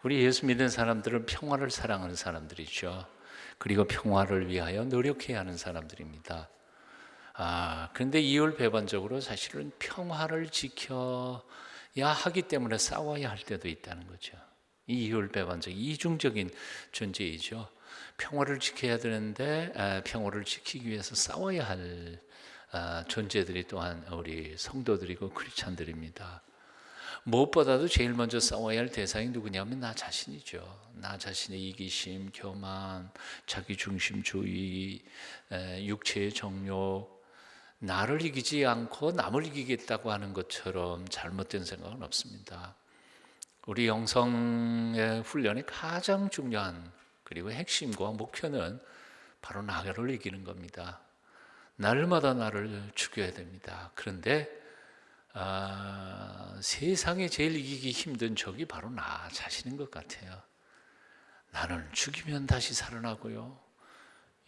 우리 예수 믿는 사람들은 평화를 사랑하는 사람들이죠. 그리고 평화를 위하여 노력해야 하는 사람들입니다. 그런데 이율배반적으로 사실은 평화를 지켜야 하기 때문에 싸워야 할 때도 있다는 거죠. 이 이율배반적, 이중적인 존재이죠. 평화를 지켜야 되는데 평화를 지키기 위해서 싸워야 할 존재들이 또한 우리 성도들이고 크리스찬들입니다. 무엇보다도 제일 먼저 싸워야 할 대상이 누구냐면 나 자신이죠. 나 자신의 이기심, 교만, 자기중심주의, 육체의 정욕, 나를 이기지 않고 남을 이기겠다고 하는 것처럼 잘못된 생각은 없습니다. 우리 영성의 훈련의 가장 중요한 그리고 핵심과 목표는 바로 나를 이기는 겁니다. 날마다 나를 죽여야 됩니다. 그런데 세상에 제일 이기기 힘든 적이 바로 나 자신인 것 같아요. 나는 죽이면 다시 살아나고요.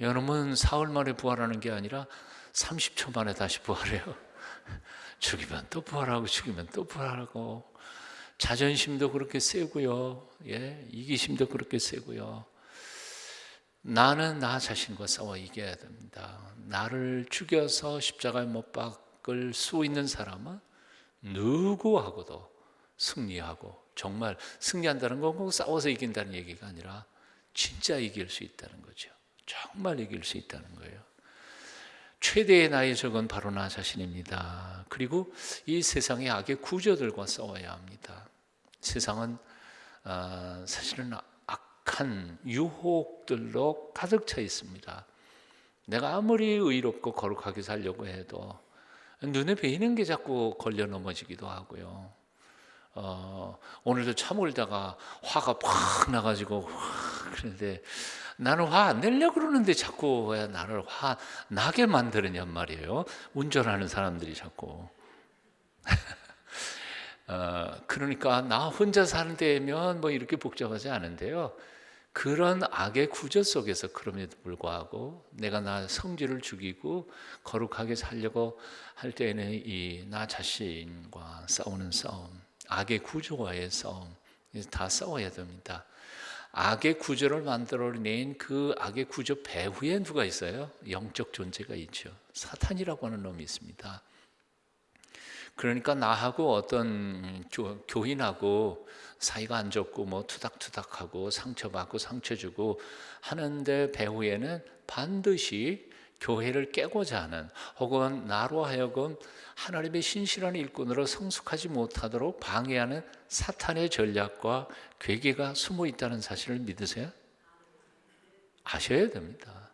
여러분 사흘 만에 부활하는 게 아니라 30초 만에 다시 부활해요. 죽이면 또 부활하고 죽이면 또 부활하고 자존심도 그렇게 세고요. 이기심도 그렇게 세고요. 나는 나 자신과 싸워 이겨야 됩니다. 나를 죽여서 십자가에 못 박을 수 있는 사람은 누구하고도 승리하고, 정말 승리한다는 건 꼭 싸워서 이긴다는 얘기가 아니라 진짜 이길 수 있다는 거죠. 정말 이길 수 있다는 거예요. 최대의 나의 적은 바로 나 자신입니다. 그리고 이 세상의 악의 구조들과 싸워야 합니다. 세상은 사실은 악한 유혹들로 가득 차 있습니다. 내가 아무리 의롭고 거룩하게 살려고 해도 눈에 베이는 게 자꾸 걸려 넘어지기도 하고요. 오늘도 차 몰다가 화가 팍 나가지고 그런데 나는 화 안 내려고 그러는데 자꾸 왜 나를 화 나게 만드느냔 말이에요. 운전하는 사람들이 자꾸. 그러니까 나 혼자 사는 데면 뭐 이렇게 복잡하지 않은데요. 그런 악의 구조 속에서 그럼에도 불구하고 내가 나 성질을 죽이고 거룩하게 살려고 할 때에는 이 나 자신과 싸우는 싸움, 악의 구조와의 싸움, 다 싸워야 됩니다. 악의 구조를 만들어낸 그 악의 구조 배후에 누가 있어요? 영적 존재가 있죠. 사탄이라고 하는 놈이 있습니다. 그러니까 나하고 어떤 교인하고 사이가 안 좋고 뭐 투닥투닥하고 상처받고 상처 주고 하는데 배후에는 반드시 교회를 깨고자 하는, 혹은 나로 하여금 하나님의 신실한 일꾼으로 성숙하지 못하도록 방해하는 사탄의 전략과 괴계가 숨어 있다는 사실을 믿으세요? 아셔야 됩니다.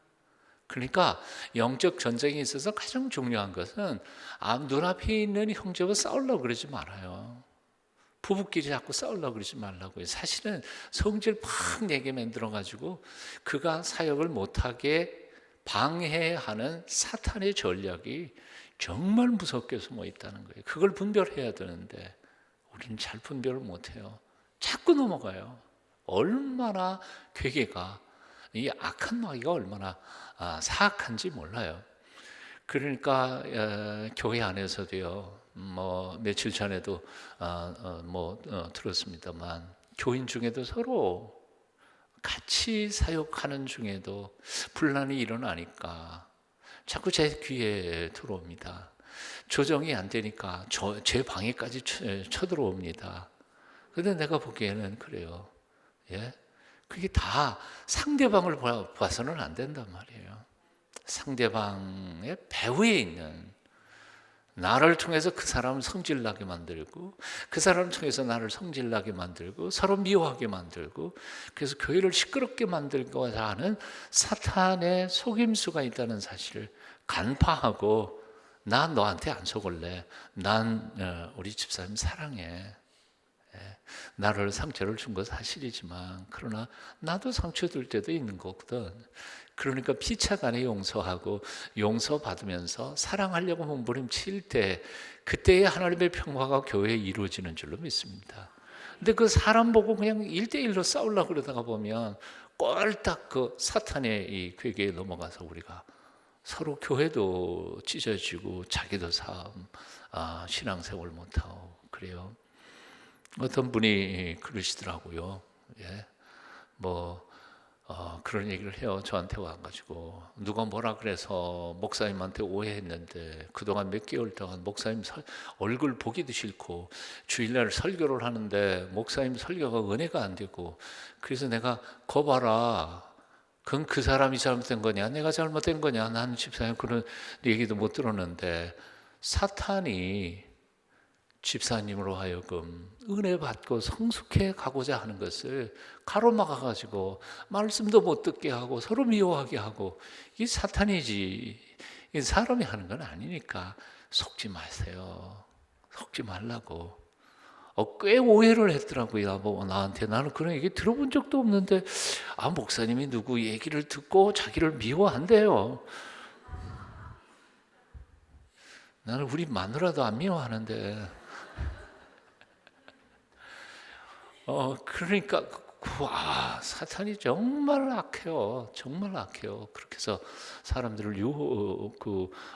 그러니까 영적 전쟁에 있어서 가장 중요한 것은 눈앞에 있는 형제와 싸우려고 그러지 말아요. 부부끼리 자꾸 싸우려고 그러지 말라고요. 사실은 성질 팍 내게 만들어가지고 그가 사역을 못하게 방해하는 사탄의 전략이 정말 무섭게 숨어 있다는 거예요. 그걸 분별해야 되는데 우리는 잘 분별을 못해요. 자꾸 넘어가요. 얼마나 괴계가, 이 악한 마귀가 얼마나 사악한지 몰라요. 그러니까 교회 안에서도요. 뭐 며칠 전에도 들었습니다만 교인 중에도 서로 같이 사역하는 중에도 분란이 일어나니까 자꾸 제 귀에 들어옵니다. 조정이 안 되니까 제 방에까지 쳐들어옵니다. 그런데 내가 보기에는 그래요. 그게 다 상대방을 봐서는 안 된단 말이에요. 상대방의 배후에 있는 나를 통해서 그 사람을 성질나게 만들고 그 사람을 통해서 나를 성질나게 만들고 서로 미워하게 만들고 그래서 교회를 시끄럽게 만들고자 하는 사탄의 속임수가 있다는 사실을 간파하고, 난 너한테 안 속을래. 난 우리 집사님 사랑해. 나를 상처를 준 건 사실이지만 그러나 나도 상처 줄 때도 있는 거거든. 그러니까 피차간에 용서하고 용서받으면서 사랑하려고 몸부림칠 때 그때의 하나님의 평화가 교회에 이루어지는 줄로 믿습니다. 근데 그 사람 보고 그냥 1대1로 싸우려고 그러다가 보면 꼴딱 그 사탄의 이 괴계에 넘어가서 우리가 서로 교회도 찢어지고 자기도 신앙생활 못하고 그래요. 어떤 분이 그러시더라고요. 예, 뭐 그런 얘기를 해요. 저한테 와가지고 누가 뭐라 그래서 목사님한테 오해했는데 그동안 몇 개월 동안 목사님 얼굴 보기도 싫고 주일날 설교를 하는데 목사님 설교가 은혜가 안 되고 그래서 내가 거 봐라. 그건 그 사람이 잘못된 거냐 내가 잘못된 거냐 나는 집사님 그런 얘기도 못 들었는데 사탄이 집사님으로 하여금 은혜 받고 성숙해 가고자 하는 것을 가로막아 가지고 말씀도 못 듣게 하고 서로 미워하게 하고 이게 사탄이지 이게 사람이 하는 건 아니니까 속지 마세요. 속지 말라고. 꽤 오해를 했더라고요. 뭐 나한테 나는 그런 얘기 들어본 적도 없는데 목사님이 누구 얘기를 듣고 자기를 미워한대요. 나는 우리 마누라도 안 미워하는데 그러니까 사탄이 정말 악해요. 정말 악해요. 그렇게 해서 사람들을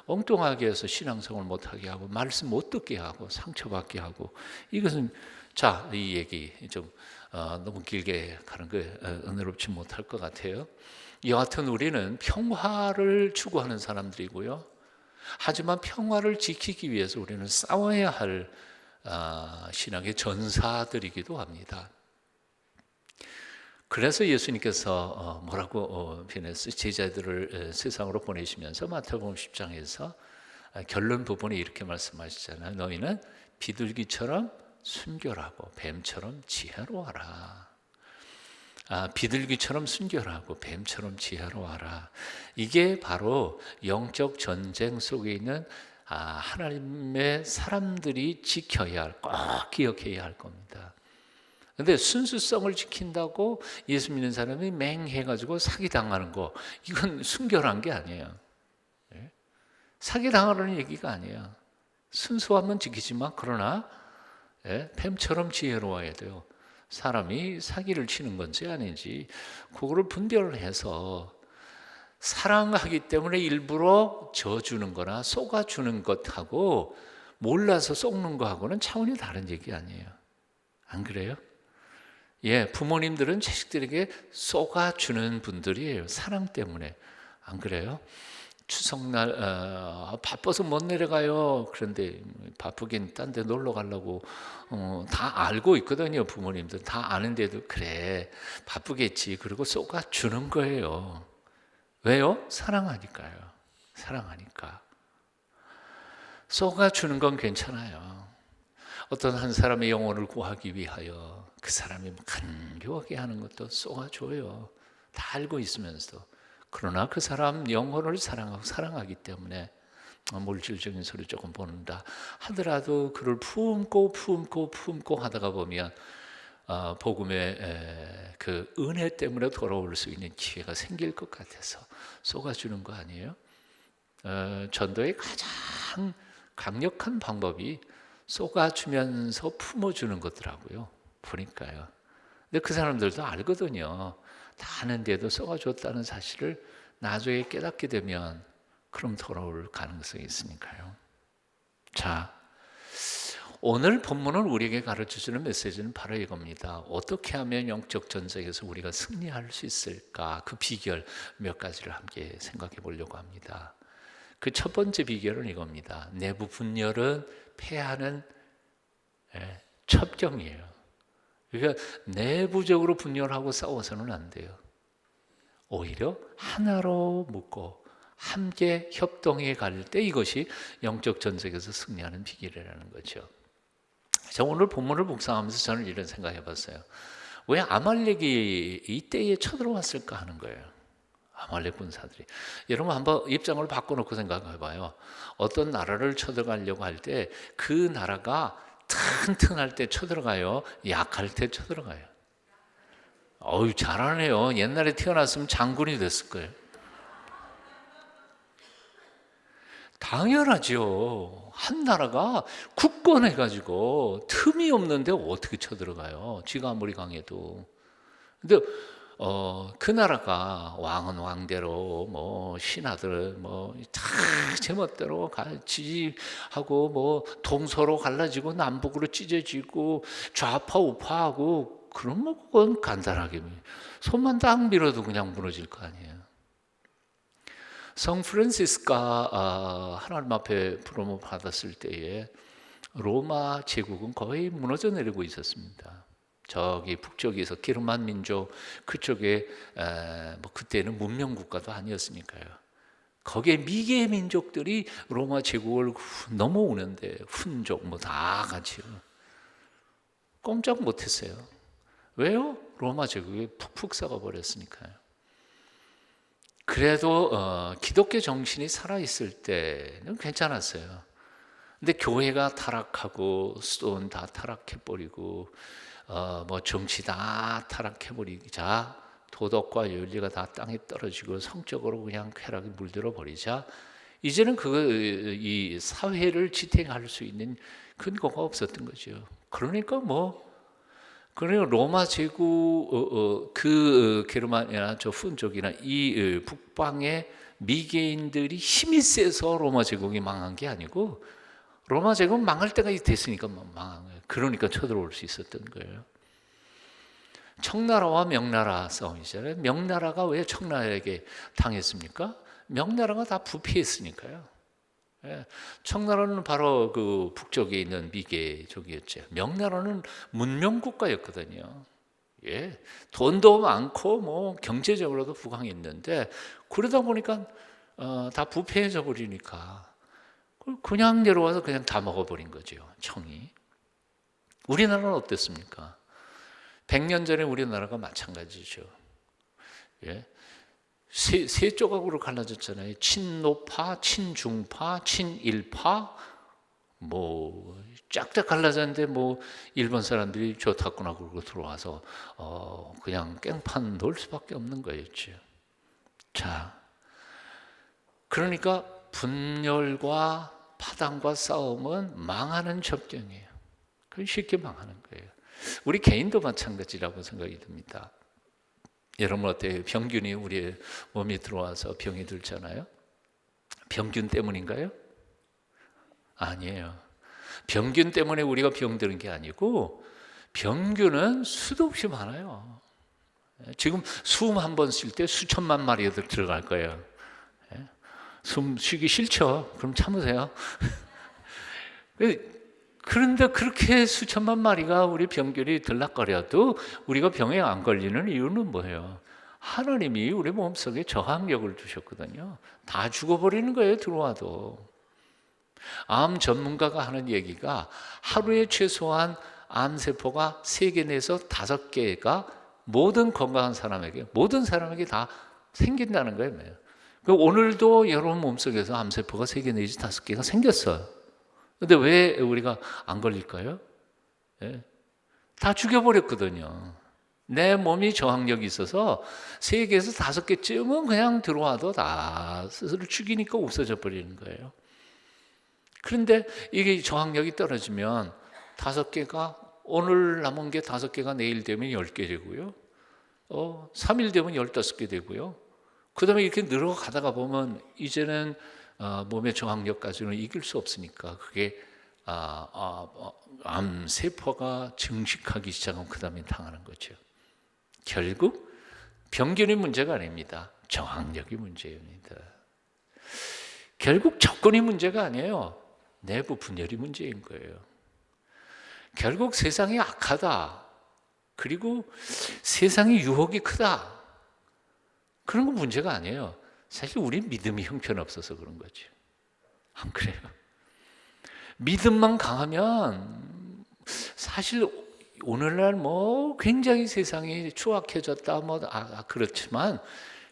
엉뚱하게 해서 신앙생활 못하게 하고 말씀 못 듣게 하고 상처받게 하고 이것은 이 얘기 좀 너무 길게 가는 거 은혜롭지 못할 것 같아요. 여하튼 우리는 평화를 추구하는 사람들이고요. 하지만 평화를 지키기 위해서 우리는 싸워야 할 신앙의 전사들이기도 합니다. 그래서 예수님께서 뭐라고 표현했어요? 제자들을 세상으로 보내시면서 마태복음 10장에서 결론 부분에 이렇게 말씀하시잖아요. 너희는 비둘기처럼 순결하고 뱀처럼 지혜로워라. 비둘기처럼 순결하고 뱀처럼 지혜로워라. 이게 바로 영적 전쟁 속에 있는 하나님의 사람들이 지켜야 할, 꼭 기억해야 할 겁니다. 근데 순수성을 지킨다고 예수 믿는 사람이 맹해가지고 사기당하는 거, 이건 순결한 게 아니에요. 사기당하는 얘기가 아니에요. 순수함은 지키지만 그러나 뱀처럼 지혜로워야 돼요. 사람이 사기를 치는 건지 아닌지 그거를 분별해서 사랑하기 때문에 일부러 져주는 거나 쏘아주는 것하고 몰라서 쏘는 거하고는 차원이 다른 얘기 아니에요. 안 그래요? 부모님들은 자식들에게 쏘아주는 분들이에요. 사랑 때문에. 안 그래요? 추석날 바빠서 못 내려가요. 그런데 바쁘긴 딴 데 놀러 가려고 다 알고 있거든요. 부모님들 다 아는데도 그래 바쁘겠지. 그리고 쏘아주는 거예요. 왜요? 사랑하니까요. 사랑하니까. 쏘아주는 건 괜찮아요. 어떤 한 사람의 영혼을 구하기 위하여 그 사람이 간교하게 하는 것도 쏘아줘요. 다 알고 있으면서도. 그러나 그 사람 영혼을 사랑하기 때문에 물질적인 소리 조금 보는다 하더라도 그를 품고 하다가 보면 복음의 그 은혜 때문에 돌아올 수 있는 기회가 생길 것 같아서 쏘아주는 거 아니에요? 전도의 가장 강력한 방법이 쏘아주면서 품어주는 거더라고요. 보니까요. 근데 그 사람들도 알거든요. 다 아는데도 쏘아줬다는 사실을 나중에 깨닫게 되면 그럼 돌아올 가능성이 있으니까요. 자, 오늘 본문은 우리에게 가르쳐주는 메시지는 바로 이겁니다. 어떻게 하면 영적 전쟁에서 우리가 승리할 수 있을까? 그 비결 몇 가지를 함께 생각해 보려고 합니다. 그 첫 번째 비결은 이겁니다. 내부 분열은 패하는 첩경이에요. 그러니까 내부적으로 분열하고 싸워서는 안 돼요. 오히려 하나로 묶고 함께 협동해 갈 때 이것이 영적 전쟁에서 승리하는 비결이라는 거죠. 자, 오늘 본문을 묵상하면서 저는 이런 생각해 봤어요. 왜 아말렉이 이때에 쳐들어왔을까 하는 거예요. 아말렉 군사들이. 여러분 한번 입장을 바꿔놓고 생각해 봐요. 어떤 나라를 쳐들어가려고 할 때 그 나라가 튼튼할 때 쳐들어가요? 약할 때 쳐들어가요? 잘하네요. 옛날에 태어났으면 장군이 됐을 거예요. 당연하죠. 한 나라가 굳건해가지고 틈이 없는데 어떻게 쳐들어가요? 지가 아무리 강해도. 근데 그 나라가 왕은 왕대로 신하들 다 제멋대로 지지하고 동서로 갈라지고 남북으로 찢어지고 좌파 우파하고 그럼 뭐 그건 간단하게 손만 딱 밀어도 그냥 무너질 거 아니에요. 성 프란시스가 하나님 앞에 부름을 받았을 때에 로마 제국은 거의 무너져 내리고 있었습니다. 저기 북쪽에서 게르만 민족 그쪽에 뭐 그때는 문명 국가도 아니었으니까요. 거기에 미개 민족들이 로마 제국을 넘어오는데 훈족 뭐 다 같이요. 꼼짝 못했어요. 왜요? 로마 제국이 푹푹 썩어버렸으니까요. 그래도 기독교 정신이 살아있을 때는 괜찮았어요. 근데 교회가 타락하고 수도원 다 타락해버리고 뭐 정치 다 타락해버리자, 도덕과 윤리가 다 땅에 떨어지고 성적으로 그냥 쾌락이 물들어 버리자, 이제는 이 사회를 지탱할 수 있는 근거가 없었던 거죠. 그러니까 로마 제국 게르마니아 저 훈족이나 이 북방의 미개인들이 힘이 세서 로마 제국이 망한 게 아니고, 로마 제국은 망할 때가 됐으니까 망한 거예요. 그러니까 쳐들어올 수 있었던 거예요. 청나라와 명나라 싸움이잖아요. 명나라가 왜 청나라에게 당했습니까? 명나라가 다 부패했으니까요. 청나라는 바로 그 북쪽에 있는 미개족이었죠. 명나라는 문명국가였거든요. 돈도 많고 뭐 경제적으로도 부강했는데, 그러다 보니까 다 부패해져 버리니까 그냥 내려와서 그냥 다 먹어버린 거죠, 청이. 우리나라는 어땠습니까? 100년 전에 우리나라가 마찬가지죠. 세 조각으로 갈라졌잖아요. 친노파, 친중파, 친일파, 뭐 쫙쫙 갈라졌는데 뭐 일본 사람들이 좋다구나 그러고 들어와서 그냥 깽판 놀 수밖에 없는 거였죠. 자, 그러니까 분열과 파당과 싸움은 망하는 접경이에요. 그건 쉽게 망하는 거예요. 우리 개인도 마찬가지라고 생각이 듭니다. 여러분 어때요? 병균이 우리 몸에 들어와서 병이 들잖아요. 병균 때문인가요? 아니에요. 병균 때문에 우리가 병드는 게 아니고, 병균은 수도 없이 많아요. 지금 숨 한 번 쉴 때 수천만 마리들 들어갈 거예요. 숨 쉬기 싫죠? 그럼 참으세요. 그런데 그렇게 수천만 마리가 우리 병균이 들락거려도 우리가 병에 안 걸리는 이유는 뭐예요? 하나님이 우리 몸속에 저항력을 두셨거든요. 다 죽어버리는 거예요, 들어와도. 암 전문가가 하는 얘기가 하루에 최소한 암세포가 3개 내서 5개가 모든 건강한 사람에게, 모든 사람에게 다 생긴다는 거예요. 오늘도 여러분 몸속에서 암세포가 3개 내지 5개가 생겼어요. 근데 왜 우리가 안 걸릴까요? 다 죽여버렸거든요. 내 몸이 저항력이 있어서 3개에서 5개쯤은 그냥 들어와도 다 스스로 죽이니까 없어져 버리는 거예요. 그런데 이게 저항력이 떨어지면 5개가, 오늘 남은 게 5개가 내일 되면 10개 되고요. 3일 되면 15개 되고요. 그 다음에 이렇게 늘어가다가 보면 이제는 몸의 저항력까지는 이길 수 없으니까 그게 암세포가 증식하기 시작하면 그 다음에 당하는 거죠. 결국 병균이 문제가 아닙니다. 저항력이 문제입니다. 결국 조건이 문제가 아니에요. 내부 분열이 문제인 거예요. 결국 세상이 악하다, 그리고 세상의 유혹이 크다, 그런 건 문제가 아니에요. 사실 우리 믿음이 형편없어서 그런 거죠. 안 그래요? 믿음만 강하면 사실 오늘날 뭐 굉장히 세상이 추악해졌다 그렇지만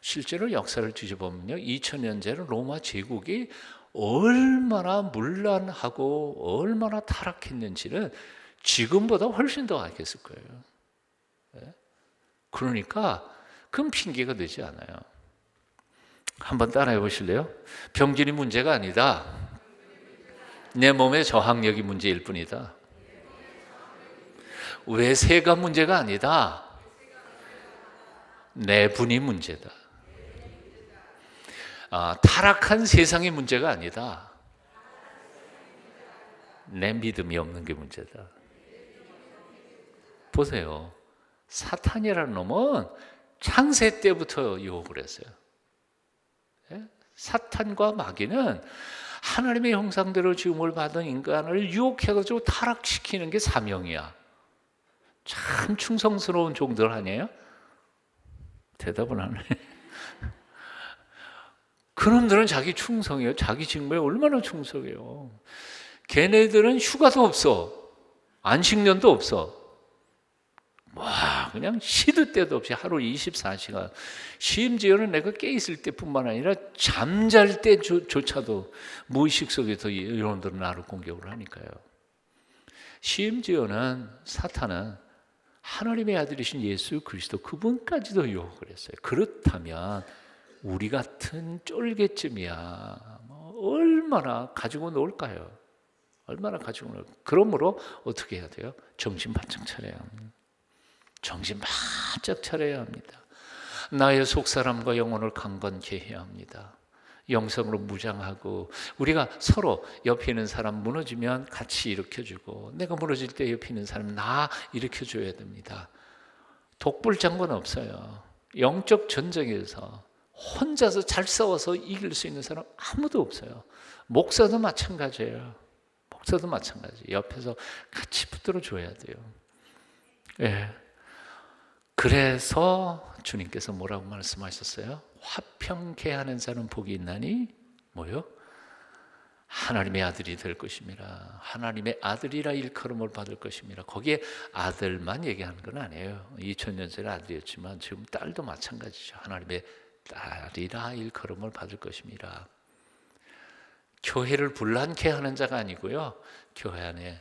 실제로 역사를 뒤져보면요, 2000년 전에 로마 제국이 얼마나 문란하고 얼마나 타락했는지는 지금보다 훨씬 더 알겠을 거예요. 그러니까 그건 핑계가 되지 않아요. 한번 따라해 보실래요? 병균이 문제가 아니다. 내 몸의 저항력이 문제일 뿐이다. 외세가 문제가 아니다. 내분이 문제다. 타락한 세상이 문제가 아니다. 내 믿음이 없는 게 문제다. 보세요. 사탄이라는 놈은 창세 때부터 유혹을 했어요. 사탄과 마귀는 하나님의 형상대로 지음을 받은 인간을 유혹해가지고 타락시키는 게 사명이야. 참 충성스러운 종들 아니에요? 대답은 안 해. 그놈들은 자기 충성이에요. 자기 직무에 얼마나 충성해요. 걔네들은 휴가도 없어. 안식년도 없어. 와, 그냥 시도 때도 없이 하루 24시간. 심지어는 내가 깨 있을 때뿐만 아니라 잠잘 때조차도 무의식 속에서 이런들은 나를 공격을 하니까요. 심지어는 사탄은 하나님의 아들이신 예수 그리스도 그분까지도 유혹을 했어요. 그렇다면 우리 같은 쫄개쯤이야 얼마나 가지고 놀까요? 얼마나 가지고 놀까요? 그러므로 어떻게 해야 돼요? 정신 바짝 차려야 합니다. 정신 바짝 차려야 합니다. 나의 속사람과 영혼을 강건케 해야 합니다. 영성으로 무장하고 우리가 서로 옆에 있는 사람 무너지면 같이 일으켜주고 내가 무너질 때 옆에 있는 사람 나 일으켜줘야 됩니다. 독불장군 없어요. 영적 전쟁에서 혼자서 잘 싸워서 이길 수 있는 사람 아무도 없어요. 목사도 마찬가지예요. 목사도 마찬가지. 옆에서 같이 붙들어 줘야 돼요. 예. 그래서 주님께서 뭐라고 말씀하셨어요? 화평케 하는 자는 복이 있나니 뭐요? 하나님의 아들이 될 것임이라. 하나님의 아들이라 일컬음을 받을 것임이라. 거기에 아들만 얘기하는 건 아니에요. 2000년 전에 아들이었지만 지금 딸도 마찬가지죠. 하나님의 딸이라 일컬음을 받을 것임이라. 교회를 분란케 하는 자가 아니고요. 교회 안에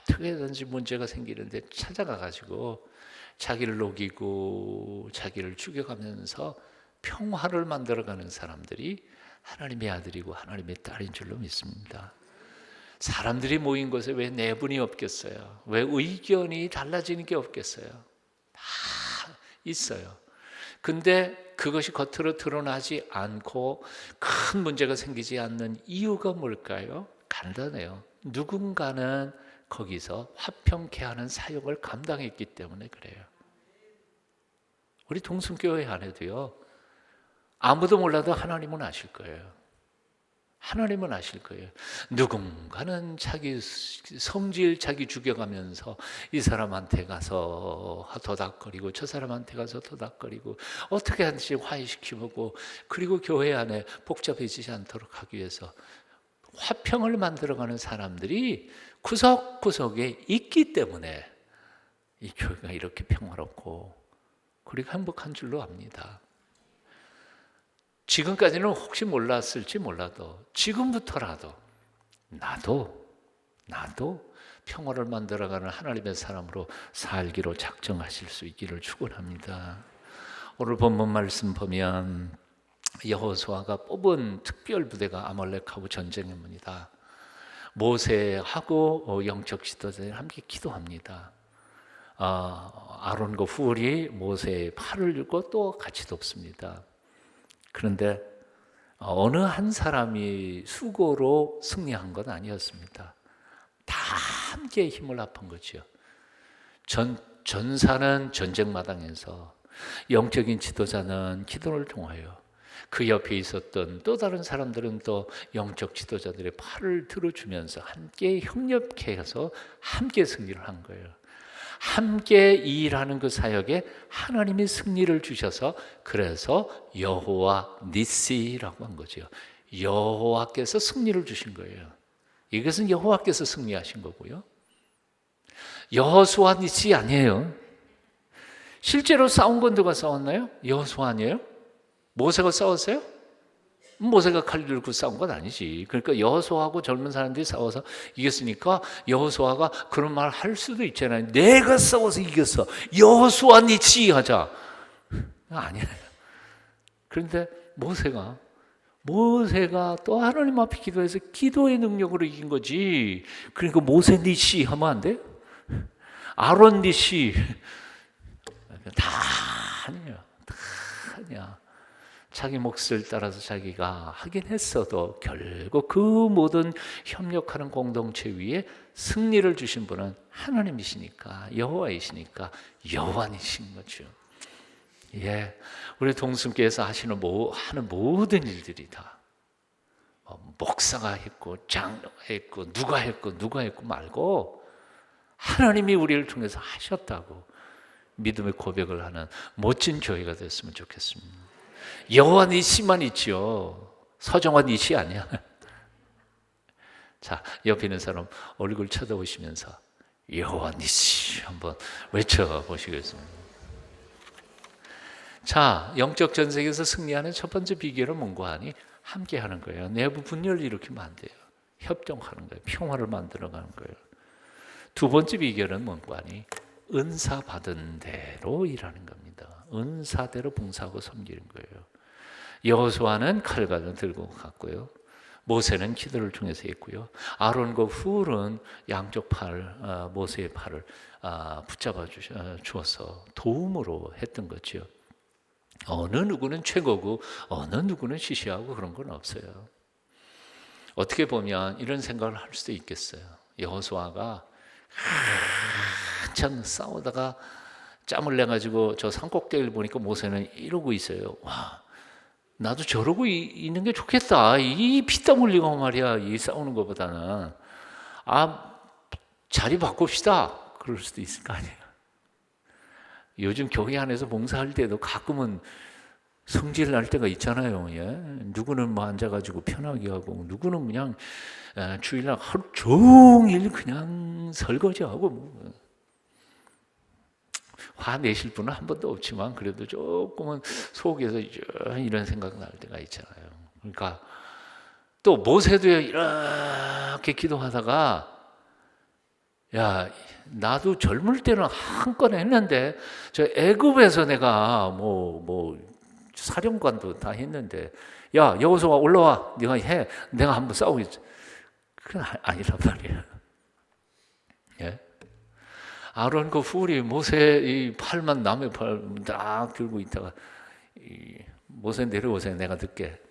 어떻게든지 문제가 생기는데 찾아가가지고 자기를 녹이고 자기를 죽여가면서 평화를 만들어가는 사람들이 하나님의 아들이고 하나님의 딸인 줄로 믿습니다. 사람들이 모인 곳에 왜 내분이 없겠어요? 왜 의견이 달라지는 게 없겠어요? 다 있어요. 근데 그것이 겉으로 드러나지 않고 큰 문제가 생기지 않는 이유가 뭘까요? 간단해요. 누군가는 거기서 화평케 하는 사역을 감당했기 때문에 그래요. 우리 동순교회 안에도요. 아무도 몰라도 하나님은 아실 거예요. 하나님은 아실 거예요. 누군가는 자기 성질 자기 죽여가면서 이 사람한테 가서 도닥거리고 저 사람한테 가서 도닥거리고 어떻게 하든지 화해시키고 그리고 교회 안에 복잡해지지 않도록 하기 위해서 화평을 만들어가는 사람들이 구석구석에 있기 때문에 이 교회가 이렇게 평화롭고 그리고 행복한 줄로 압니다. 지금까지는 혹시 몰랐을지 몰라도 지금부터라도 나도 평화를 만들어가는 하나님의 사람으로 살기로 작정하실 수 있기를 축원합니다. 오늘 본문 말씀 보면 여호수아가 뽑은 특별 부대가 아말렉하고 전쟁합니다. 모세하고 영적 지도자들이 함께 기도합니다. 아론과 훌이 모세의 팔을 들고 또 같이 돕습니다. 그런데 어느 한 사람이 수고로 승리한 건 아니었습니다. 다 함께 힘을 합한 거죠. 전사는 전쟁 마당에서 영적인 지도자는 기도를 통하여 그 옆에 있었던 또 다른 사람들은 또 영적 지도자들의 팔을 들어주면서 함께 협력해서 함께 승리를 한 거예요. 함께 일하는 그 사역에 하나님이 승리를 주셔서 그래서 여호와 니시라고 한 거죠. 여호와께서 승리를 주신 거예요. 이것은 여호와께서 승리하신 거고요. 여호수아 니시 아니에요. 실제로 싸운 건 누가 싸웠나요? 여호수아 아니에요? 모세가 싸웠어요? 모세가 칼 들고 싸운 건 아니지. 그러니까 여호수아하고 젊은 사람들이 싸워서 이겼으니까 여호수아가 그런 말 할 수도 있잖아요. 내가 싸워서 이겼어. 여호수아 니치 하자. 아니에요. 그런데 모세가 또 하나님 앞에 기도해서 기도의 능력으로 이긴 거지. 그러니까 모세 니치 하면 안 돼? 아론 니치 다 아니에요. 다 아니야. 자기 몫을 따라서 자기가 하긴 했어도 결국 그 모든 협력하는 공동체 위에 승리를 주신 분은 하나님이시니까, 여호와이시니까 여호와이신 거죠. 예, 우리 동순교에서 하는 모든 일들이 다 목사가 했고 장로가 했고 누가 했고 말고 하나님이 우리를 통해서 하셨다고 믿음의 고백을 하는 멋진 교회가 됐으면 좋겠습니다. 여호와 니시만 있지요. 서정화 니시 아니야. 자, 옆에 있는 사람 얼굴 쳐다보시면서 여호와 니시 한번 외쳐보시겠습니다. 자, 영적 전쟁에서 승리하는 첫 번째 비결은 뭔가 하니 함께 하는 거예요. 내부 분열을 일으키면 안 돼요. 협동하는 거예요. 평화를 만들어가는 거예요. 두 번째 비결은 뭔가 하니 은사 받은 대로 일하는 겁니다. 은사대로 봉사하고 섬기는 거예요. 여호수아는 칼과 들고 갔고요. 모세는 기도를 통해서 했고요. 아론과 훌은 양쪽 모세의 팔을 붙잡아 주어서 도움으로 했던 거죠. 어느 누구는 최고고 어느 누구는 시시하고 그런 건 없어요. 어떻게 보면 이런 생각을 할 수도 있겠어요. 여호수아가 한참 싸우다가 짬을 내가지고 저 산꼭대기를 보니까 모세는 이러고 있어요. 와, 나도 저러고 있는 게 좋겠다. 이 피땀 흘리고 말이야, 이 싸우는 것보다는 자리 바꿉시다. 그럴 수도 있을 거 아니에요. 요즘 교회 안에서 봉사할 때도 가끔은 성질 날 때가 있잖아요. 예? 누구는 뭐 앉아가지고 편하게 하고, 누구는 그냥 주일날 하루 종일 그냥 설거지하고 뭐. 화내실 분은 한 번도 없지만 그래도 조금은 속에서 이런 생각 날 때가 있잖아요. 그러니까 또 모세도 이렇게 기도하다가 야, 나도 젊을 때는 한건 했는데 저 애굽에서 내가 뭐 사령관도 다 했는데 야, 여호수아 올라와, 네가 해, 내가 한번 싸우겠지. 그건 아니란 말이에요. 예? 아론과 훌이 모세 이 팔만 남의 팔 딱 들고 있다가 모세 내려오세요, 내가 듣게.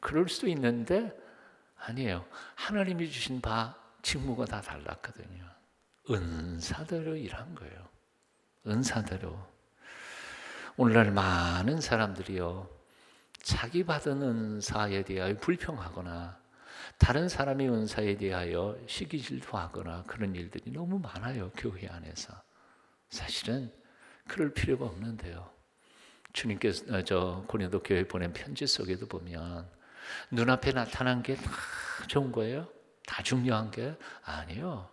그럴 수도 있는데 아니에요. 하나님이 주신 직무가 다 달랐거든요. 은사대로 일한 거예요. 은사대로. 오늘날 많은 사람들이요, 자기 받은 은사에 대하여 불평하거나 다른 사람의 은사에 대하여 시기질투 하거나 그런 일들이 너무 많아요. 교회 안에서. 사실은 그럴 필요가 없는데요. 주님께서 고린도 교회에 보낸 편지 속에도 보면 눈앞에 나타난 게 다 좋은 거예요? 다 중요한 게 아니에요.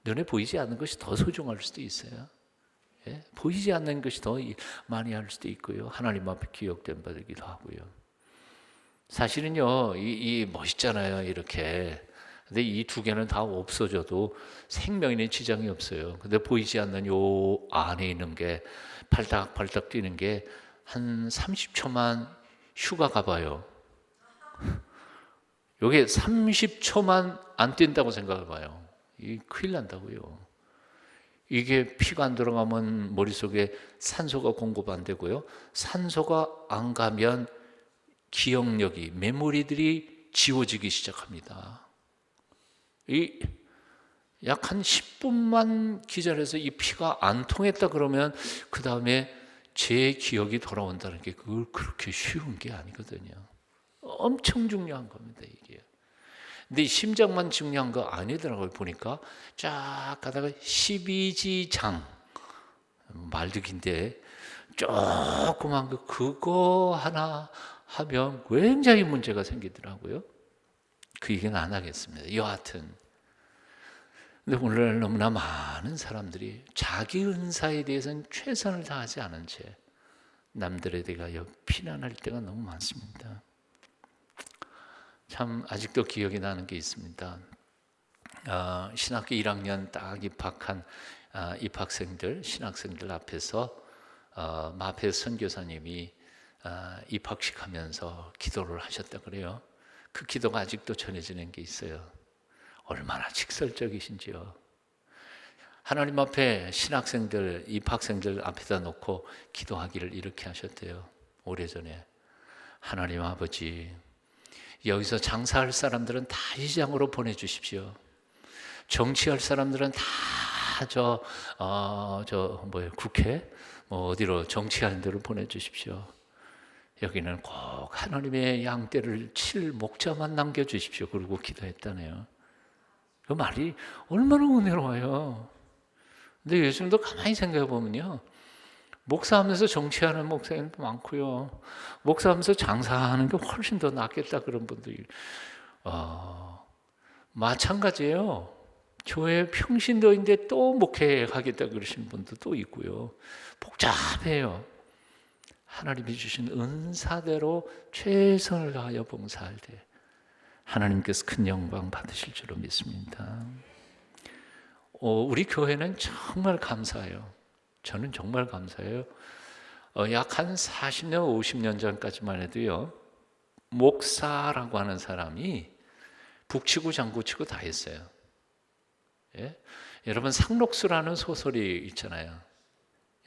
눈에 보이지 않는 것이 더 소중할 수도 있어요. 예? 보이지 않는 것이 더 많이 할 수도 있고요. 하나님 앞에 기억된 바되기도 하고요. 사실은요, 이 멋있잖아요, 이렇게. 근데 이 두 개는 다 없어져도 생명에는 지장이 없어요. 근데 보이지 않는 요 안에 있는 게 팔딱팔딱 뛰는 게 한 30초만 휴가 가봐요. 요게 30초만 안 뛴다고 생각해봐요. 이 큰일 난다고요. 이게 피가 안 들어가면 머릿속에 산소가 공급 안 되고요. 산소가 안 가면 기억력이, 메모리들이 지워지기 시작합니다. 약 한 10분만 기절해서 이 피가 안 통했다 그러면 그 다음에 제 기억이 돌아온다는 게 그렇게 쉬운 게 아니거든요. 엄청 중요한 겁니다, 이게. 근데 심장만 중요한 거 아니더라고요. 보니까 쫙 가다가 12지장, 말도 긴데 조그만 그거 하나 하면 굉장히 문제가 생기더라고요. 그 얘기는 안 하겠습니다. 여하튼 근데 오늘날 너무나 많은 사람들이 자기 은사에 대해서는 최선을 다하지 않은 채 남들에 대하여 비난할 때가 너무 많습니다. 참 아직도 기억이 나는 게 있습니다. 신학교 1학년 딱 입학한 신학생들 앞에서 마페 선교사님이 입학식 하면서 기도를 하셨다 그래요. 그 기도가 아직도 전해지는 게 있어요. 얼마나 직설적이신지요. 하나님 앞에 입학생들 앞에다 놓고 기도하기를 이렇게 하셨대요. 오래전에 하나님 아버지, 여기서 장사할 사람들은 다 시장으로 보내주십시오. 정치할 사람들은 다 국회 어디로 정치하는 데로 보내주십시오. 여기는 꼭 하나님의 양떼를 칠 목자만 남겨주십시오. 그러고 기도했다네요. 그 말이 얼마나 은혜로워요. 근데 요즘도 가만히 생각해 보면요, 목사하면서 정치하는 목사님도 많고요, 목사하면서 장사하는 게 훨씬 더 낫겠다 그런 분들이 마찬가지예요. 교회 평신도인데 또 목회하겠다 그러신 분도 또 있고요. 복잡해요. 하나님이 주신 은사대로 최선을 다하여 봉사할 때 하나님께서 큰 영광 받으실 줄로 믿습니다. 우리 교회는 정말 감사해요. 저는 정말 감사해요. 약 한 40년, 50년 전까지만 해도요, 목사라고 하는 사람이 북치고 장구치고 다 했어요. 예? 여러분, 상록수라는 소설이 있잖아요.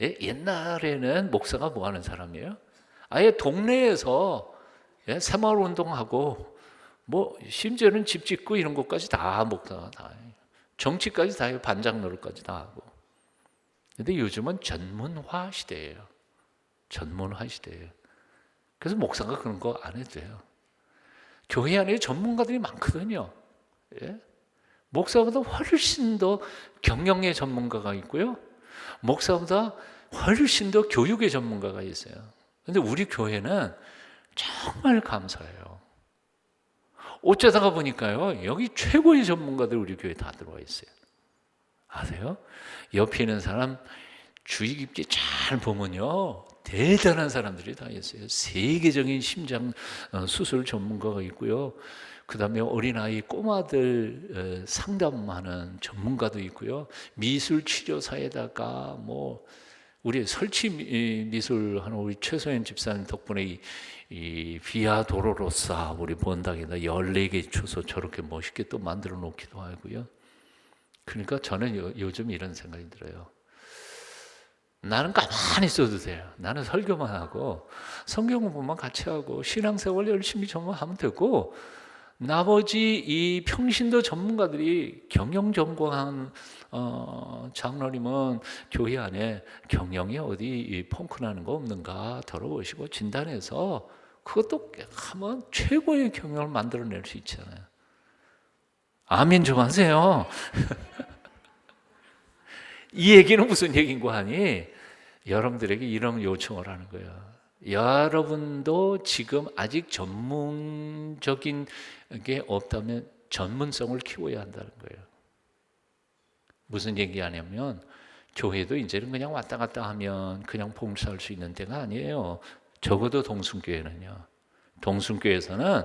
예? 옛날에는 목사가 뭐 하는 사람이에요? 아예 동네에서 새마을 운동하고 심지어는 집 짓고 이런 것까지 다 목사가 다 해요. 정치까지 다 해요. 반장 노릇까지 다 하고. 근데 요즘은 전문화 시대예요. 전문화 시대예요. 그래서 목사가 그런 거 안 해도 돼요. 교회 안에 전문가들이 많거든요. 예? 목사보다 훨씬 더 경영의 전문가가 있고요, 목사보다 훨씬 더 교육의 전문가가 있어요. 근데 우리 교회는 정말 감사해요. 어쩌다가 보니까요, 여기 최고의 전문가들 우리 교회에 다 들어와 있어요. 아세요? 옆에 있는 사람 주의 깊게 잘 보면요, 대단한 사람들이 다 있어요. 세계적인 심장 수술 전문가가 있고요, 그 다음에 어린아이 꼬마들 상담하는 전문가도 있고요, 미술치료사에다가 우리 설치 미술하는 우리 최소연 집사님 덕분에 이 비아 도로로사 우리 본당에다 14개 주소 저렇게 멋있게 또 만들어 놓기도 하고요. 그러니까 저는 요즘 이런 생각이 들어요. 나는 가만히 있어도 돼요. 나는 설교만 하고 성경 공부만 같이 하고 신앙생활 열심히 전문하면 되고, 나머지 이 평신도 전문가들이 경영 전공한 장로님은 교회 안에 경영이 어디 펑크 나는 거 없는가 들어보시고 진단해서 그것도 하면 최고의 경영을 만들어낼 수 있잖아요. 아멘 좀 하세요. 이 얘기는 무슨 얘기인고 하니, 여러분들에게 이런 요청을 하는 거예요. 여러분도 지금 아직 전문적인 게 없다면 전문성을 키워야 한다는 거예요. 무슨 얘기하냐면, 교회도 이제는 그냥 왔다 갔다 하면 그냥 봉사할 수 있는 데가 아니에요. 적어도 동순교회는요. 동순교회에서는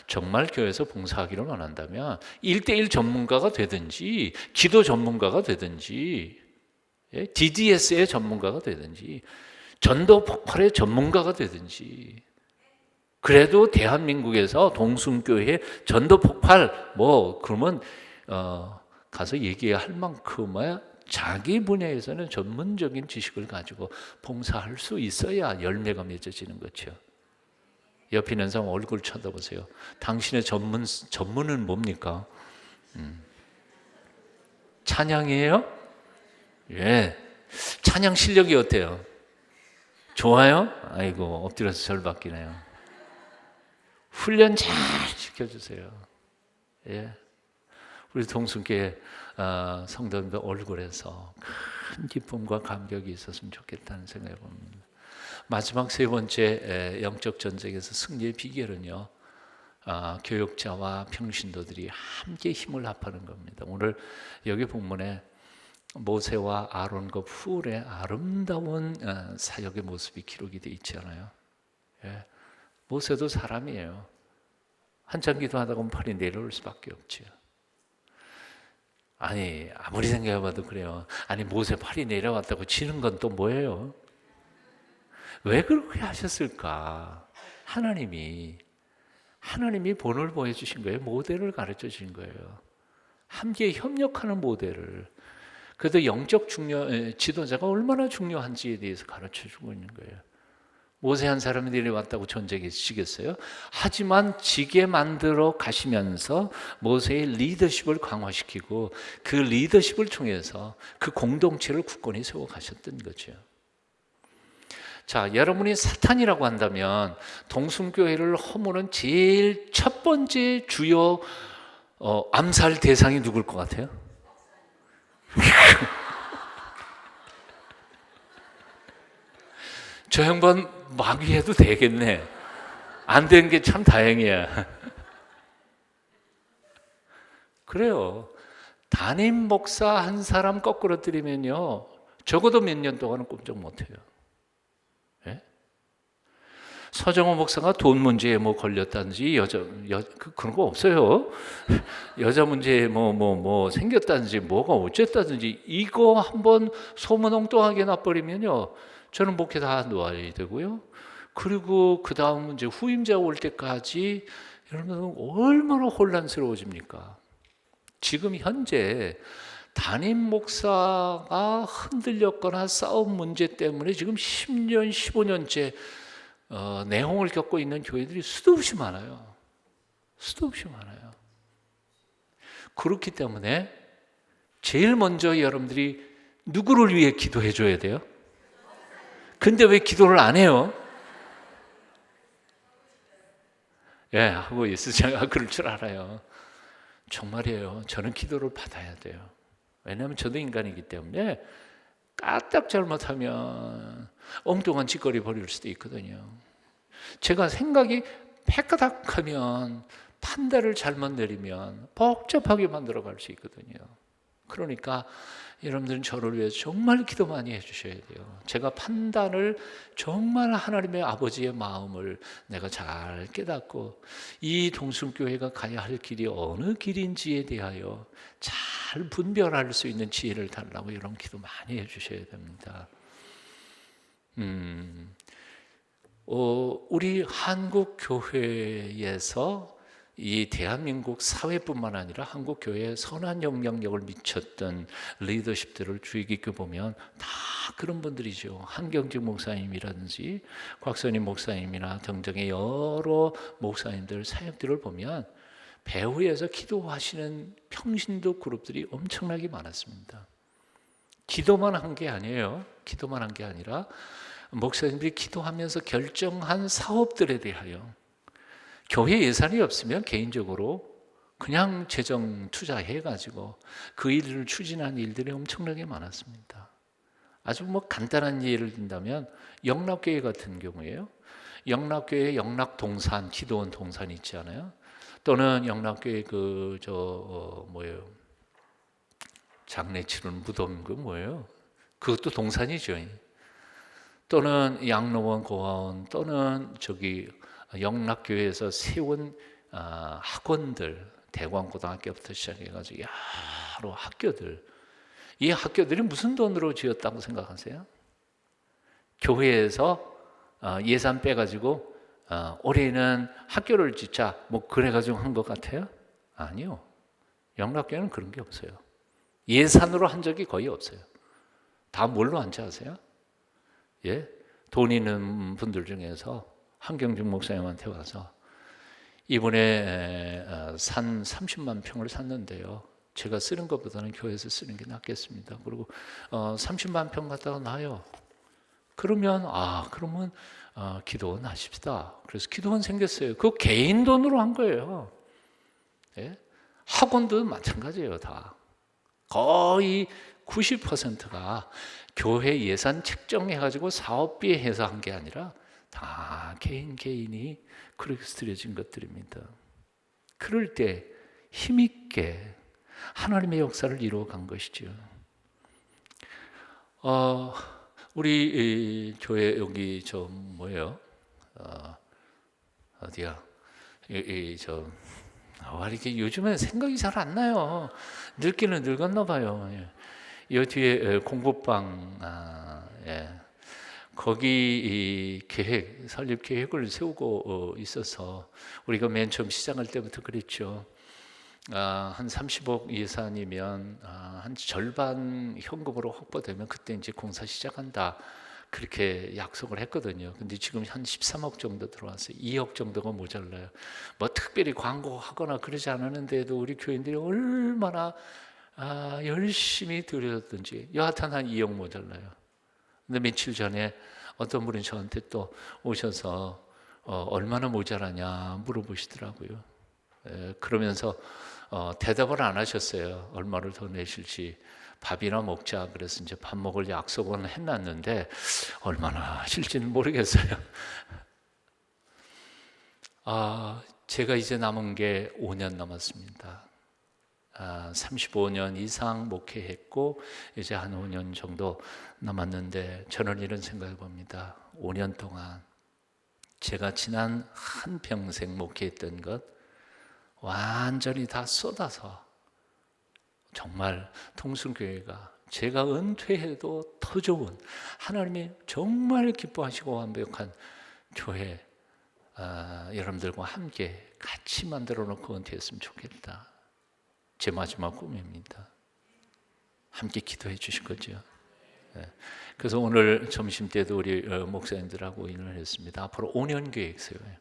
정말 교회에서 봉사하기를 원한다면 1:1 전문가가 되든지 기도 전문가가 되든지 DDS의 전문가가 되든지 전도 폭발의 전문가가 되든지, 그래도 대한민국에서 동순교회 전도 폭발 그러면 가서 얘기할 만큼의 자기 분야에서는 전문적인 지식을 가지고 봉사할 수 있어야 열매가 맺어지는 거죠. 옆에 있는 사람 얼굴 쳐다보세요. 당신의 전문은 뭡니까? 찬양이에요? 예. 찬양 실력이 어때요? 좋아요? 아이고, 엎드려서 절 받기네요. 훈련 잘 시켜주세요. 예. 우리 동순교회 성도님들 얼굴에서 큰 기쁨과 감격이 있었으면 좋겠다는 생각이 듭니다. 마지막 세 번째 영적 전쟁에서 승리의 비결은요, 교역자와 평신도들이 함께 힘을 합하는 겁니다. 오늘 여기 본문에 모세와 아론과 훌의 아름다운 사역의 모습이 기록이 되어 있지 않아요? 예. 모세도 사람이에요. 한참 기도하다 보면 팔이 내려올 수밖에 없죠. 아니, 아무리 생각해봐도 그래요. 아니, 모세 팔이 내려왔다고 지는 건 또 뭐예요? 왜 그렇게 하셨을까? 하나님이 본을 보여주신 거예요. 모델을 가르쳐 주신 거예요. 함께 협력하는 모델을. 그래도 영적 지도자가 얼마나 중요한지에 대해서 가르쳐 주고 있는 거예요. 오세한 사람들이 왔다고 전쟁에 지겠어요? 하지만 지게 만들어 가시면서 모세의 리더십을 강화시키고 그 리더십을 통해서 그 공동체를 굳건히 세워 가셨던 거죠. 자, 여러분이 사탄이라고 한다면 동순교회를 허무는 제일 첫 번째 주요 암살 대상이 누굴 것 같아요? 저 양반 마귀해도 되겠네. 안 된 게 참 다행이야. 그래요. 담임 목사 한 사람 거꾸로 들이면요, 적어도 몇 년 동안은 꼼짝 못해요. 예? 서정호 목사가 돈 문제에 뭐 걸렸다든지 그런 거 없어요. 여자 문제에 뭐 생겼다든지 뭐가 어쨌다든지 이거 한번 소문 엉뚱하게 나버리면요, 저는 목회 다 놓아야 되고요. 그리고 그 다음 문제 후임자 올 때까지 여러분 얼마나 혼란스러워집니까? 지금 현재 담임 목사가 흔들렸거나 싸운 문제 때문에 지금 10년, 15년째 내홍을 겪고 있는 교회들이 수도 없이 많아요. 수도 없이 많아요. 그렇기 때문에 제일 먼저 여러분들이 누구를 위해 기도해 줘야 돼요? 근데 왜 기도를 안 해요? 예, 하고 있으시죠. 그럴 줄 알아요. 정말이에요. 저는 기도를 받아야 돼요. 왜냐하면 저도 인간이기 때문에 까딱 잘못하면 엉뚱한 짓거리 벌일 수도 있거든요. 제가 생각이 패까닥하면 판단을 잘못 내리면 복잡하게 만들어갈 수 있거든요. 그러니까 여러분들은 저를 위해서 정말 기도 많이 해주셔야 돼요. 제가 판단을 정말 하나님의 아버지의 마음을 내가 잘 깨닫고 이 동순교회가 가야 할 길이 어느 길인지에 대하여 잘 분별할 수 있는 지혜를 달라고 이런 기도 많이 해주셔야 됩니다. 우리 한국 교회에서 이 대한민국 사회뿐만 아니라 한국 교회에 선한 영향력을 미쳤던 리더십들을 주의 깊게 보면 다 그런 분들이죠. 한경직 목사님이라든지 곽선임 목사님이나 등등의 여러 목사님들 사역들을 보면 배후에서 기도하시는 평신도 그룹들이 엄청나게 많았습니다. 기도만 한 게 아니에요. 기도만 한 게 아니라 목사님들이 기도하면서 결정한 사업들에 대하여 교회 예산이 없으면 개인적으로 그냥 재정 투자해가지고 그 일을 추진한 일들이 엄청나게 많았습니다. 아주 간단한 예를 든다면 영락교회 같은 경우에요. 영락교회 영락동산, 기도원 동산 있지 않아요? 또는 영락교회 장례 치르는 무덤 뭐예요? 그것도 동산이죠. 또는 양로원 고아원 또는 영락교회에서 세운 학원들, 대광고등학교부터 시작해가지고 여러 학교들, 이 학교들이 무슨 돈으로 지었다고 생각하세요? 교회에서 예산 빼가지고 올해는 학교를 짓자 그래가지고 한 것 같아요? 아니요. 영락교회는 그런 게 없어요. 예산으로 한 적이 거의 없어요. 다 뭘로 한지 아세요? 예? 돈 있는 분들 중에서 한경중 목사님한테 와서 이번에 산 30만 평을 샀는데요. 제가 쓰는 것보다는 교회에서 쓰는 게 낫겠습니다. 그리고 30만 평 갖다가 놔요. 그러면 기도원 하십시다. 그래서 기도원 생겼어요. 그거 개인 돈으로 한 거예요. 예? 학원도 마찬가지예요. 다 거의 90%가 교회 예산 책정해가지고 사업비에 해서 한 게 아니라 다 개인이 그렇게 들여진 것들입니다. 그럴 때 힘있게 하나님의 역사를 이루어간 것이죠. 우리 교회 여기 어디야? 이렇게 요즘에 생각이 잘 안 나요. 늙기는 늙었나 봐요. 이 뒤에 공부방, 거기 설립 계획을 세우고 있어서 우리가 맨 처음 시작할 때부터 그랬죠. 한 30억 예산이면 한 절반 현금으로 확보되면 그때 이제 공사 시작한다. 그렇게 약속을 했거든요. 근데 지금 한 13억 정도 들어왔어요. 2억 정도가 모자라요. 뭐 특별히 광고하거나 그러지 않았는데도 우리 교인들이 얼마나 열심히 드렸든지 여하튼 한 2억 모자라요. 근데 며칠 전에 어떤 분이 저한테 또 오셔서 얼마나 모자라냐 물어보시더라고요. 그러면서 대답을 안 하셨어요. 얼마를 더 내실지. 밥이나 먹자 그래서 이제 밥 먹을 약속은 해놨는데 얼마나 하실지는 모르겠어요. 제가 이제 남은 게 5년 남았습니다. 35년 이상 목회했고 이제 한 5년 정도 남았는데 저는 이런 생각을 봅니다. 5년 동안 제가 지난 한평생 목회했던 것 완전히 다 쏟아서 정말 통순교회가 제가 은퇴해도 더 좋은 하나님이 정말 기뻐하시고 완벽한 교회 여러분들과 함께 같이 만들어 놓고 은퇴했으면 좋겠다. 제 마지막 꿈입니다. 함께 기도해 주실 거죠? 그래서 오늘 점심때도 우리 목사님들하고 인을 했습니다. 앞으로 5년 계획 세워요.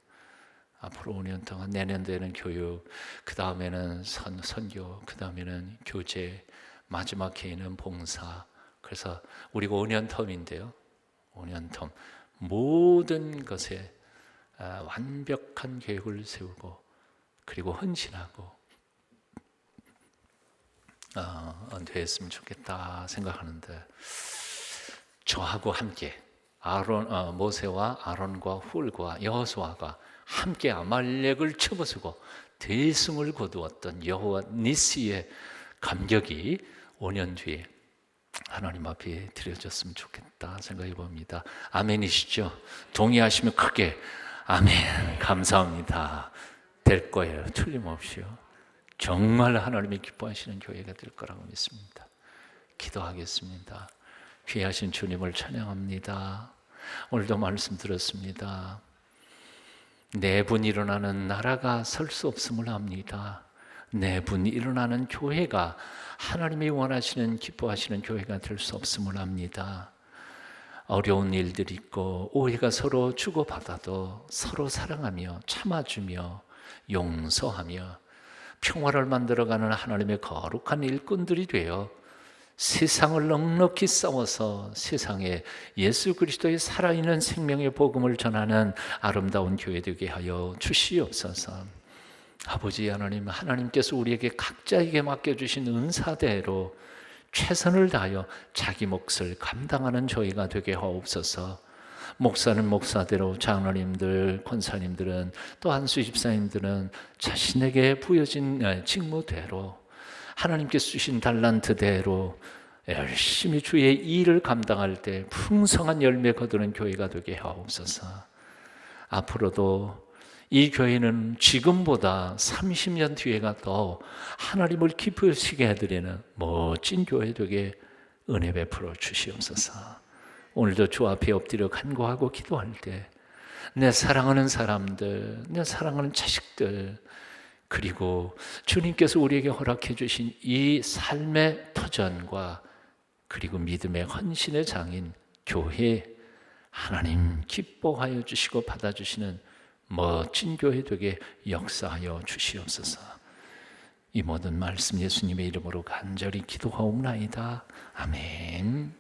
앞으로 5년 동안 내년도에는 교육, 그 다음에는 선교, 그 다음에는 교제, 마지막 해에는 봉사. 그래서 우리가 5년 텀인데요. 5년 텀 모든 것에 완벽한 계획을 세우고 그리고 헌신하고 됐으면 좋겠다 생각하는데 저하고 함께 모세와 아론과 훌과 여호수아가 함께 아말렉을 쳐부수고 대승을 거두었던 여호와 니시의 감격이 5년 뒤에 하나님 앞에 드려졌으면 좋겠다 생각해 봅니다. 아멘이시죠? 동의하시면 크게 아멘. 감사합니다. 될 거예요. 틀림없이요. 정말 하나님이 기뻐하시는 교회가 될 거라고 믿습니다. 기도하겠습니다. 귀하신 주님을 찬양합니다. 오늘도 말씀 들었습니다. 내분 일어나는 나라가 설 수 없음을 압니다. 내분 일어나는 교회가 하나님이 원하시는 기뻐하시는 교회가 될 수 없음을 압니다. 어려운 일들이 있고 오해가 서로 주고받아도 서로 사랑하며 참아주며 용서하며 평화를 만들어가는 하나님의 거룩한 일꾼들이 되어 세상을 넉넉히 싸워서 세상에 예수 그리스도의 살아있는 생명의 복음을 전하는 아름다운 교회 되게 하여 주시옵소서. 아버지 하나님, 하나님께서 우리에게 각자에게 맡겨주신 은사대로 최선을 다하여 자기 몫을 감당하는 저희가 되게 하옵소서. 목사는 목사대로, 장로님들, 권사님들은 또 한수 집사님들은 자신에게 부여진 직무대로 하나님께서 주신 달란트대로 열심히 주의 일을 감당할 때 풍성한 열매 거두는 교회가 되게 하옵소서. 앞으로도 이 교회는 지금보다 30년 뒤에가 더 하나님을 기쁘시게 해드리는 멋진 교회 되게 은혜 베풀어 주시옵소서. 오늘도 주 앞에 엎드려 간구하고 기도할 때 내 사랑하는 사람들, 내 사랑하는 자식들, 그리고 주님께서 우리에게 허락해 주신 이 삶의 터전과 그리고 믿음의 헌신의 장인 교회, 하나님 기뻐하여 주시고 받아주시는 멋진 교회 되게 역사하여 주시옵소서. 이 모든 말씀 예수님의 이름으로 간절히 기도하옵나이다. 아멘.